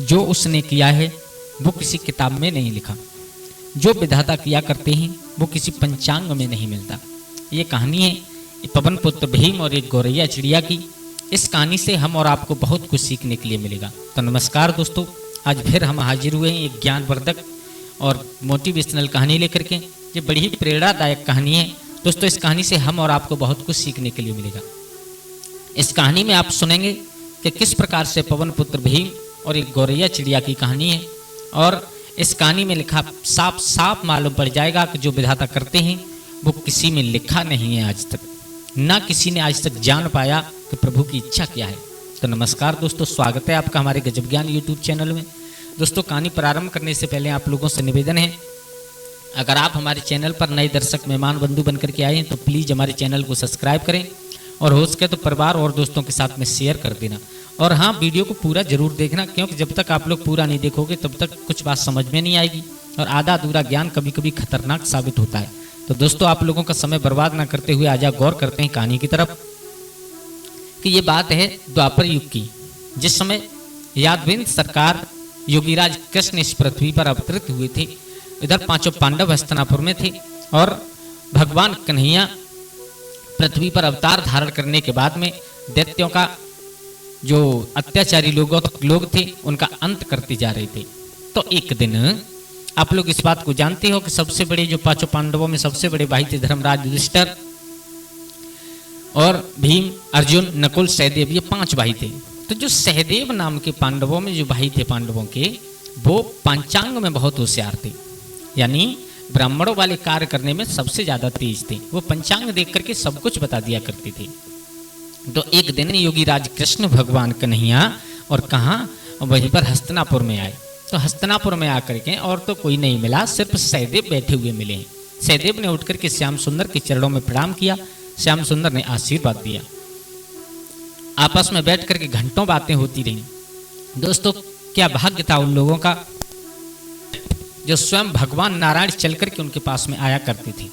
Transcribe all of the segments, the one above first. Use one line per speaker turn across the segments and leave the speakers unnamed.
जो उसने किया है वो किसी किताब में नहीं लिखा, जो विधाता किया करते हैं वो किसी पंचांग में नहीं मिलता। ये कहानी है पवन पुत्र भीम और एक गौरैया चिड़िया की। इस कहानी से हम और आपको बहुत कुछ सीखने के लिए मिलेगा। तो नमस्कार दोस्तों, आज फिर हम हाजिर हुए हैं एक ज्ञानवर्धक और मोटिवेशनल कहानी लेकर के। ये बड़ी ही प्रेरणादायक कहानी है दोस्तों। इस कहानी से हम और आपको बहुत कुछ सीखने के लिए मिलेगा। इस कहानी में आप सुनेंगे कि किस प्रकार से पवन पुत्र भीम और एक गौरैया चिड़िया की कहानी है। और इस कहानी में लिखा साफ साफ मालूम पड़ जाएगा कि जो विधाता करते हैं वो किसी में लिखा नहीं है, आज तक ना किसी ने आज तक जान पाया कि प्रभु की इच्छा क्या है। तो नमस्कार दोस्तों, स्वागत है आपका हमारे गजब ज्ञान यूट्यूब चैनल में। दोस्तों, कहानी प्रारंभ करने से पहले आप लोगों से निवेदन है, अगर आप हमारे चैनल पर नए दर्शक मेहमान बंधु बनकर के आए हैं तो प्लीज़ हमारे चैनल को सब्सक्राइब करें और हो सके तो परिवार और दोस्तों के साथ में शेयर कर देना। और हाँ, वीडियो को पूरा जरूर देखना, क्योंकि जब तक आप लोग पूरा नहीं देखोगे तब तक कुछ बात समझ में नहीं आएगी और आधा अधूरा ज्ञान कभी कभी खतरनाक साबित होता है। तो दोस्तों, आप लोगों का समय बर्बाद ना करते हुए आजा गौर करते हैं कहानी की तरफ कि ये बात है द्वापर युग की, जिस समय यादविंद सरकार योगीराज कृष्ण इस पृथ्वी पर अवतरित हुए थे। इधर पांचों पांडव हस्तिनापुर में थे और भगवान कन्हैया पृथ्वी पर अवतार धारण करने के बाद में दैत्यों का जो अत्याचारी लोग थे उनका अंत करते जा रहे थे। तो एक दिन आप लोग इस बात को जानते हो कि सबसे बड़े जो पांचों पांडवों में सबसे बड़े भाई थे धर्मराज युधिष्ठिर और भीम, अर्जुन, नकुल, सहदेव, ये 5 भाई थे। तो जो सहदेव नाम के पांडवों में जो भाई थे पांडवों के, वो पंचांग में बहुत होशियार थे, यानी ब्राह्मणों वाले कार्य करने में सबसे ज्यादा तेज थे। वो पंचांग देख करके सब कुछ बता दिया करते थे। तो एक दिन योगीराज कृष्ण भगवान कन्हैया और कहाँ, वहीं पर हस्तिनापुर में आए। तो हस्तिनापुर में आकर के और तो कोई नहीं मिला, सिर्फ सहदेव बैठे हुए मिले। सहदेव ने उठकर के श्याम सुंदर के चरणों में प्रणाम किया। श्याम सुंदर ने आशीर्वाद दिया। आपस में बैठ करके घंटों बातें होती रही। दोस्तों, क्या भाग्य था उन लोगों का जो स्वयं भगवान नारायण चल करके उनके पास में आया करते थे।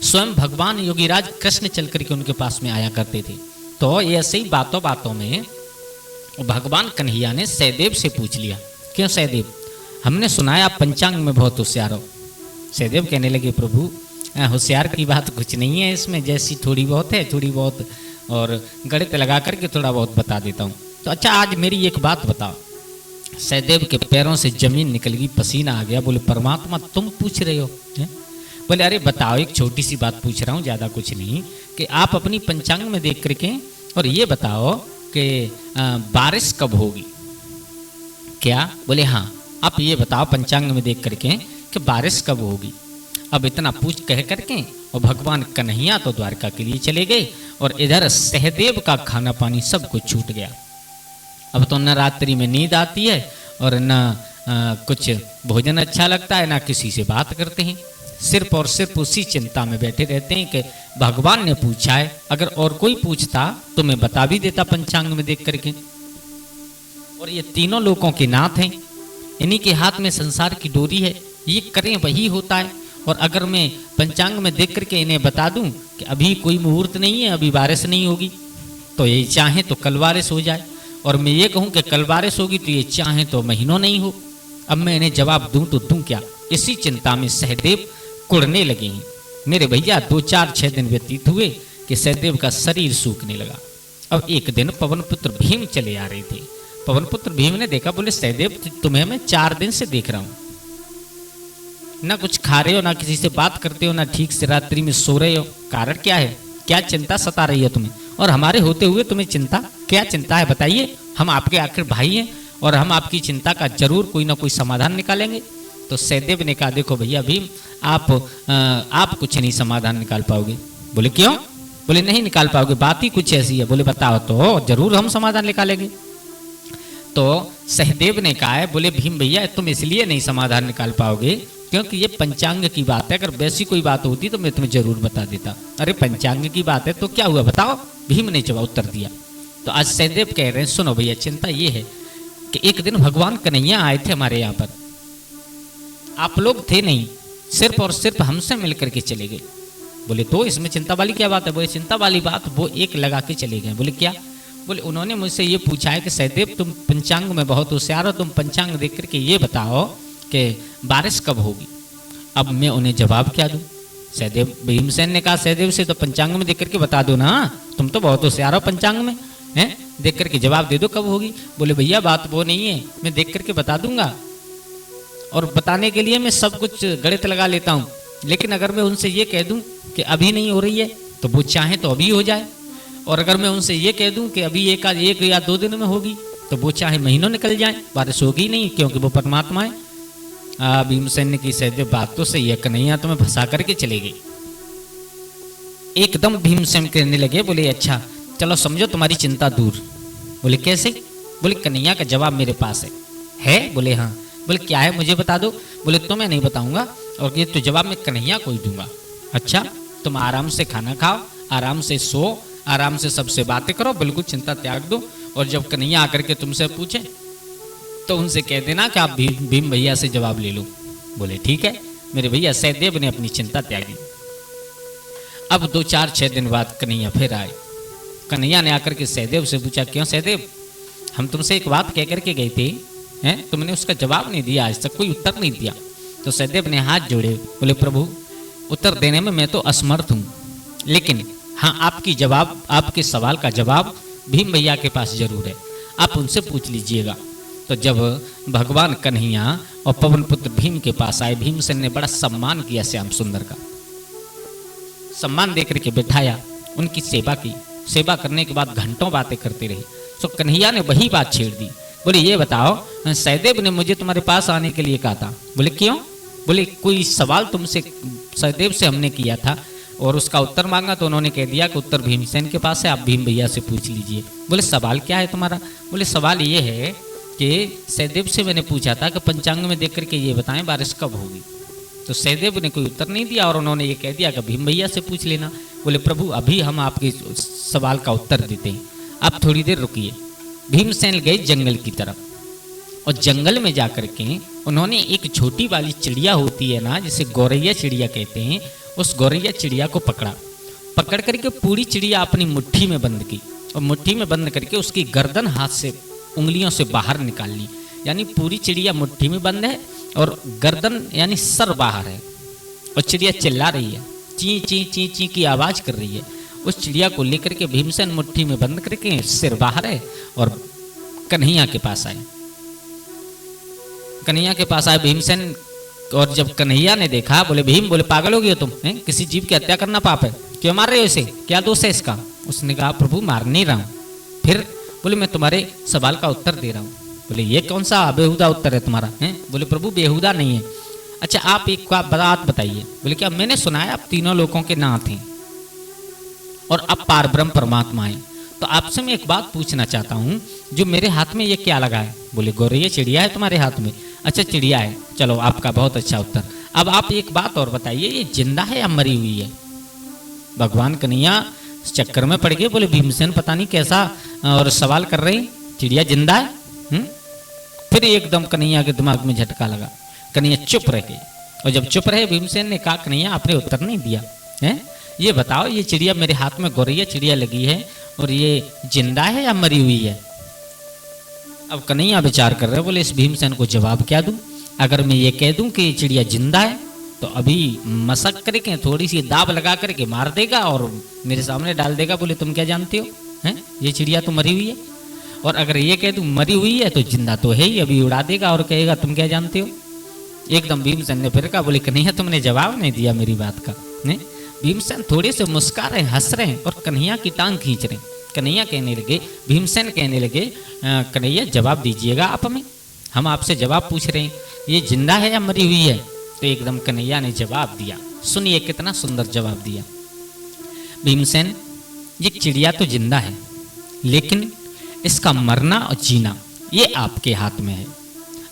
स्वयं भगवान योगीराज कृष्ण चल करके उनके पास में आया करते थे। तो ऐसे ही बातों बातों में भगवान कन्हैया ने सहदेव से पूछ लिया, क्यों सहदेव, हमने सुना है आप पंचांग में बहुत होशियार हो। सहदेव कहने लगे, प्रभु होशियार की बात कुछ नहीं है इसमें, जैसी थोड़ी बहुत है, थोड़ी बहुत और गणित लगा करके थोड़ा बहुत बता देता हूँ। तो अच्छा, आज मेरी एक बात बताओ। सहदेव के पैरों से जमीन निकल गई, पसीना आ गया। बोले, परमात्मा तुम पूछ रहे हो? बोले, अरे बताओ, एक छोटी सी बात पूछ रहा हूँ, ज़्यादा कुछ नहीं, कि आप अपनी पंचांग में देख करके और ये बताओ कि बारिश कब होगी। क्या? बोले, हाँ, आप ये बताओ पंचांग में देख करके कि बारिश कब होगी। अब इतना पूछ कह करके और भगवान कन्हैया तो द्वारका के लिए चले गए और इधर सहदेव का खाना पानी सब कुछ छूट गया। अब तो न रात्रि में नींद आती है और न कुछ भोजन अच्छा लगता है, ना किसी से बात करते हैं। सिर्फ और सिर्फ उसी चिंता में बैठे रहते हैं कि भगवान ने पूछा है, अगर और कोई पूछता तो मैं बता भी देता पंचांग में देख करके। और ये तीनों लोगों के नाथ हैं, इन्हीं के हाथ में संसार की डोरी है, ये करें वही होता है। और अगर मैं पंचांग में देख करके इन्हें बता दूं कि अभी कोई मुहूर्त नहीं है, अभी बारिश नहीं होगी, तो ये चाहे तो कल बारिश हो जाए, और मैं ये कहूं कि कल बारिश होगी तो ये चाहे तो महीनों नहीं हो। अब मैं इन्हें जवाब दूं तो दूं क्या? इसी चिंता में सहदेव कुड़ने लगे हैं। मेरे भैया 2, 4, 6 दिन व्यतीत हुए कि सहदेव का शरीर सूखने लगा। अब एक दिन पवन पुत्र भीम चले आ रहे थे। पवन पुत्र भीम ने देखा, बोले, सहदेव तुम्हें मैं 4 दिन से देख रहा हूं, ना कुछ खा रहे हो, ना किसी से बात करते हो, ना ठीक से रात्रि में सो रहे हो। कारण क्या है? क्या चिंता सता रही है तुम्हें? और हमारे होते हुए तुम्हें चिंता, क्या चिंता है बताइए? हम आपके आखिर भाई हैं और हम आपकी चिंता का जरूर कोई ना कोई समाधान निकालेंगे। तो सहदेव ने कहा, देखो भैया भीम, आप कुछ नहीं समाधान निकाल पाओगे। बोले, क्यों? बोले, नहीं निकाल पाओगे, बात ही कुछ ऐसी है। बोले, बताओ तो, जरूर हम समाधान निकालेंगे। तो सहदेव ने कहा है, बोले, भीम भैया तुम इसलिए नहीं समाधान निकाल पाओगे क्योंकि ये पंचांग की बात है, अगर वैसी कोई बात होती तो मैं तुम्हें जरूर बता देता। अरे पंचांग की बात है तो क्या हुआ बताओ, भीम ने जवाब उत्तर दिया। तो आज सहदेव कह रहे हैं, सुनो भैया, चिंता ये है कि एक दिन भगवान कन्हैया आए थे हमारे यहाँ पर, आप लोग थे नहीं, सिर्फ और सिर्फ हमसे मिल करके चले गए। बोले, तो इसमें चिंता वाली क्या बात है? बोले, चिंता वाली बात वो एक लगा के चले गए। बोले, क्या? बोले उन्होंने मुझसे ये पूछा है कि सहदेव तुम पंचांग में बहुत होशियार हो, तुम पंचांग देख करके ये बताओ कि बारिश कब होगी। अब मैं उन्हें जवाब क्या दूं? सहदेव भीमसेन ने कहा सहदेव से तो पंचांग में देख करके बता दो ना, तुम तो बहुत होशियार हो पंचांग में, हैं देख करके जवाब दे दो कब होगी। बोले भैया बात वो नहीं है, मैं देख करके बता दूंगा और बताने के लिए मैं सब कुछ गणित लगा लेता हूँ, लेकिन अगर मैं उनसे ये कह दूं कि अभी नहीं हो रही है तो वो चाहे तो अभी हो जाए, और अगर मैं उनसे ये कह दूं कि अभी एक या 2 दिन में होगी तो वो चाहे महीनों निकल जाए, बारिश होगी नहीं, क्योंकि वो परमात्मा है। भीमसेन ने की सहदेव बात तो सही है, कन्हैया तुम्हें फंसा करके चले गई। एकदम भीमसेन कहने लगे, बोले अच्छा चलो समझो तुम्हारी चिंता दूर। बोले कैसे? बोले कन्हैया का जवाब मेरे पास है? बोले हाँ। बोले क्या है मुझे बता दो। बोले तो मैं नहीं बताऊंगा, और ये तो जवाब मैं कन्हैया को ही दूंगा। अच्छा तुम आराम से खाना खाओ, आराम से सो, आराम से सबसे बातें करो, बिल्कुल चिंता त्याग दो, और जब कन्हैया आकर के तुमसे पूछे तो उनसे कह देना कि आप भीम भैया से जवाब ले लो। बोले ठीक है। मेरे भैया सहदेव ने अपनी चिंता त्यागी। अब 2-4-6 दिन बाद कन्हैया फिर आए। कन्हैया ने आकर के सहदेव से पूछा क्यों सहदेव, हम तुमसे एक बात कह करके गए थे, हैं तुमने उसका जवाब नहीं दिया, आज तक कोई उत्तर नहीं दिया। तो सहदेव ने हाथ जोड़े, बोले प्रभु उत्तर देने में मैं तो असमर्थ हूँ, लेकिन हाँ आपके सवाल का जवाब भीम भैया के पास जरूर है, आप उनसे पूछ लीजिएगा। तो जब भगवान कन्हैया और पवन पुत्र भीम के पास आए, भीमसेन ने बड़ा सम्मान किया, श्याम सुंदर का सम्मान देकर के बिठाया, उनकी सेवा की। सेवा करने के बाद घंटों बातें करते रहे। तो कन्हैया ने वही बात छेड़ दी। बोले ये बताओ सहदेव ने मुझे तुम्हारे पास आने के लिए कहा था। बोले क्यों? बोले कोई सवाल तुमसे सहदेव से हमने किया था और उसका उत्तर मांगा, तो उन्होंने कह दिया कि उत्तर भीमसेन के पास है, आप भीम भैया से पूछ लीजिए। बोले सवाल क्या है तुम्हारा? बोले सवाल ये है कि सहदेव से मैंने पूछा था कि पंचांग में देख करके ये बताएं बारिश कब होगी। तो सहदेव ने कोई उत्तर नहीं दिया और उन्होंने ये कह दिया कि भीम भैया से पूछ लेना। बोले प्रभु अभी हम आपके सवाल का उत्तर देते हैं, आप थोड़ी देर रुकिए। भीमसेन गए जंगल की तरफ, और जंगल में जाकर के उन्होंने एक छोटी वाली चिड़िया होती है ना, जिसे गौरैया चिड़िया कहते हैं, उस गौरैया चिड़िया को पकड़ करके पूरी चिड़िया अपनी मुट्ठी में बंद की, और मुट्ठी में बंद करके उसकी गर्दन हाथ से उंगलियों से बाहर निकाल ली। यानी पूरी चिड़िया मुट्ठी में बंद है और गर्दन यानी सर बाहर है, और चिड़िया चिल्ला रही है, ची ची ची ची की आवाज कर रही है। उस चिड़िया को लेकर के भीमसेन मुट्ठी में बंद करके सिर बाहर है और कन्हैया के पास आए। कन्हैया के पास आए भीमसेन, और जब कन्हैया ने देखा, बोले भीम, बोले पागल हो गए हो तुम, हैं किसी जीव की हत्या करना पाप है, क्यों मार रहे हो इसे, क्या दोष है इसका? उसने कहा प्रभु मार नहीं रहा हूं। फिर बोले मैं तुम्हारे सवाल का उत्तर दे रहा हूँ। बोले ये कौन सा बेहुदा उत्तर है तुम्हारा? हैं? बोले प्रभु बेहुदा नहीं है। अच्छा आप एक बात बताइए। बोले क्या? मैंने सुना है आप तीनों लोगों के नाथ हैं और अब पारब्रह्म परमात्मा है, तो आपसे मैं एक बात पूछना चाहता हूँ, जो मेरे हाथ में ये क्या लगा है? बोले गौरैया चिड़िया है तुम्हारे हाथ में? अच्छा चिड़िया है, चलो आपका बहुत अच्छा उत्तर। अब आप एक बात और बताइए, ये जिंदा है या मरी हुई है? भगवान कन्हैया चक्कर में पड़ गए। बोले भीमसेन पता नहीं कैसा और सवाल कर रहे हैं, चिड़िया जिंदा है? फिर एकदम कन्हैया के दिमाग में झटका लगा। कन्हैया चुप रह गए, और जब चुप रहे भीमसेन ने कहा कन्हैया आपने उत्तर नहीं दिया है, ये बताओ ये चिड़िया मेरे हाथ में गौरैया चिड़िया लगी है और ये जिंदा है या मरी हुई है? अब कन्हैया विचार कर रहे, बोले इस भीमसेन को जवाब क्या दूं? अगर मैं ये कह दूं कि ये चिड़िया जिंदा है तो अभी मशक करके थोड़ी सी दाब लगा करके मार देगा और मेरे सामने डाल देगा। बोले तुम क्या जानते हो, हैं ये चिड़िया तो मरी हुई है। और अगर ये कह दूं मरी हुई है तो जिंदा तो है ही, अभी उड़ा देगा और कहेगा तुम क्या जानते हो। एकदम भीमसेन ने फिर कहा, बोले कन्हैया तुमने जवाब नहीं दिया मेरी बात का। भीमसेन थोड़े से मुस्कुरा रहे, हंस रहे और कन्हैया की टांग खींच रहे। कन्हैया कहने लगे, भीमसेन कहने लगे कन्हैया जवाब दीजिएगा आप हमें, हम आपसे जवाब पूछ रहे हैं, ये जिंदा है या मरी हुई है? तो एकदम कन्हैया ने जवाब दिया। सुनिए कितना सुंदर जवाब दिया। भीमसेन ये चिड़िया तो जिंदा है, लेकिन इसका मरना और जीना ये आपके हाथ में है।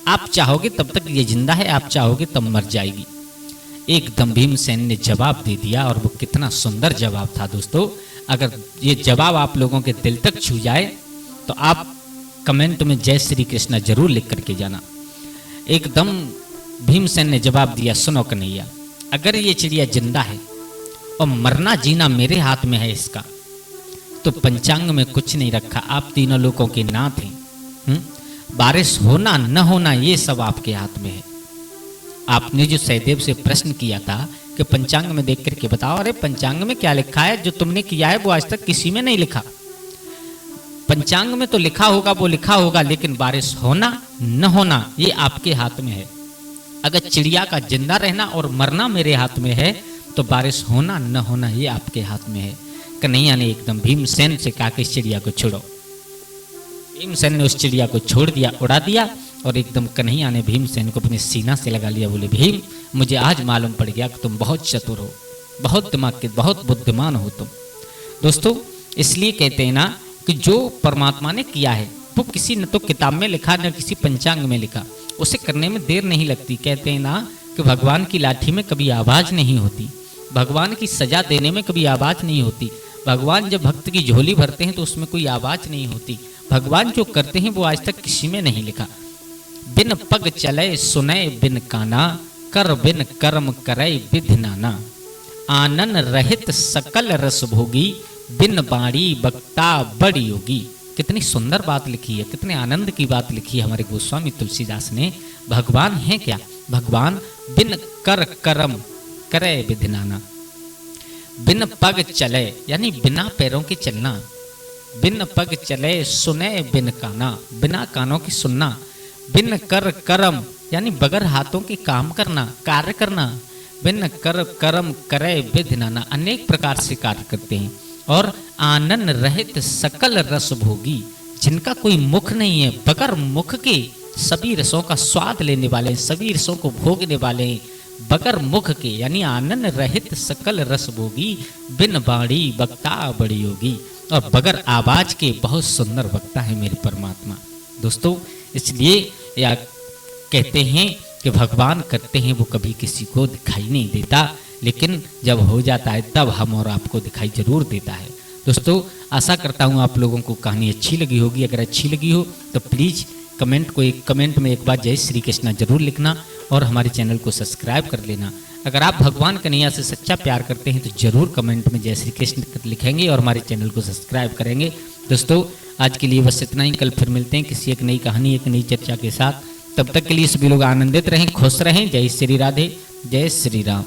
आप चाहोगे तब तक ये जिंदा है, आप चाहोगे तब मर जाएगी। एकदम भीमसेन ने जवाब दे दिया, और वो कितना सुंदर जवाब था दोस्तों। अगर ये जवाब आप लोगों के दिल तक छू जाए तो आप कमेंट में जय श्री कृष्ण जरूर लिख करके जाना। एकदम भीमसेन ने जवाब दिया, सुनो कन्हैया, अगर ये चिड़िया जिंदा है और मरना जीना मेरे हाथ में है इसका, तो पंचांग में कुछ नहीं रखा, आप तीनों लोगों के नाथ हैं। बारिश होना न होना ये सब आपके हाथ में है। आपने जो सहदेव से प्रश्न किया था कि पंचांग में देख करके बताओ, अरे पंचांग में क्या लिखा है? जो तुमने किया है वो आज तक किसी में नहीं लिखा। पंचांग में तो लिखा होगा, वो लिखा होगा, लेकिन बारिश होना न होना ये आपके हाथ में है। अगर चिड़िया का जिंदा रहना और मरना मेरे हाथ में है, तो बारिश होना न होना ये आपके हाथ में है। कन्हैया ने एकदम भीमसेन से कहा कि इस चिड़िया को छोड़ो। भीमसेन ने उस चिड़िया को छोड़ दिया, उड़ा दिया, और एकदम कन्हैया ने भीमसेन को अपने सीना से लगा लिया। बोले, भीम, मुझे आज मालूम पड़ गया कि तुम बहुत चतुर हो, बहुत दिमाग के, बहुत बुद्धिमान हो तुम। दोस्तों, इसलिए कहते हैं ना कि जो परमात्मा ने किया है वो किसी न तो किताब में लिखा न किसी पंचांग में लिखा, उसे करने में देर नहीं लगती। कहते हैं ना कि भगवान की लाठी में कभी आवाज़ नहीं होती, भगवान की सजा देने में कभी आवाज़ नहीं होती। भगवान जब भक्त की झोली भरते हैं तो उसमें कोई आवाज़ नहीं होती। भगवान जो करते हैं वो आज तक किसी में नहीं लिखा। बिन पग चले सुने बिन काना, कर बिन कर्म करे विधि नाना। आनन रहित सकल रस भोगी, बिन बाणी बक्ता बड़ी योगी। कितनी सुंदर बात लिखी है, कितने आनंद की बात लिखी है हमारे गोस्वामी तुलसीदास ने। भगवान है क्या? भगवान बिन कर कर्म करे विधि नाना। बिन पग चले यानी बिना पैरों के चलना, बिन पग चले सुने बिन काना, बिना कानों के सुनना। बिन कर कर्म यानी बगैर हाथों के काम करना, कार्य करना। बिन कर कर्म करे विधि नाना, अनेक प्रकार से कार्य करते हैं। और आनंद रहित सकल रस भोगी, जिनका कोई मुख नहीं है, बगैर मुख के सभी रसों का स्वाद लेने वाले हैं, सभी रसों को भोगने वाले हैं, बगैर मुख के, यानी आनंद रहित सकल रस भोगी। बिन बाणी वक्ता बड़ी योगी, और बगैर आवाज के बहुत सुंदर वक्ता है मेरे परमात्मा। दोस्तों, इसलिए या कहते हैं कि भगवान करते हैं वो कभी किसी को दिखाई नहीं देता, लेकिन जब हो जाता है तब हम और आपको दिखाई जरूर देता है। दोस्तों, आशा करता हूँ आप लोगों को कहानी अच्छी लगी होगी। अगर अच्छी लगी हो तो प्लीज़ कमेंट में एक बार जय श्री कृष्णा जरूर लिखना, और हमारे चैनल को सब्सक्राइब कर लेना। अगर आप भगवान कन्हैया से सच्चा प्यार करते हैं तो जरूर कमेंट में जय श्री कृष्ण लिखेंगे और हमारे चैनल को सब्सक्राइब करेंगे। दोस्तों, आज के लिए बस इतना ही। कल फिर मिलते हैं किसी एक नई कहानी, एक नई चर्चा के साथ। तब तक के लिए सभी लोग आनंदित रहें, खुश रहें। जय श्री राधे, जय श्री राम।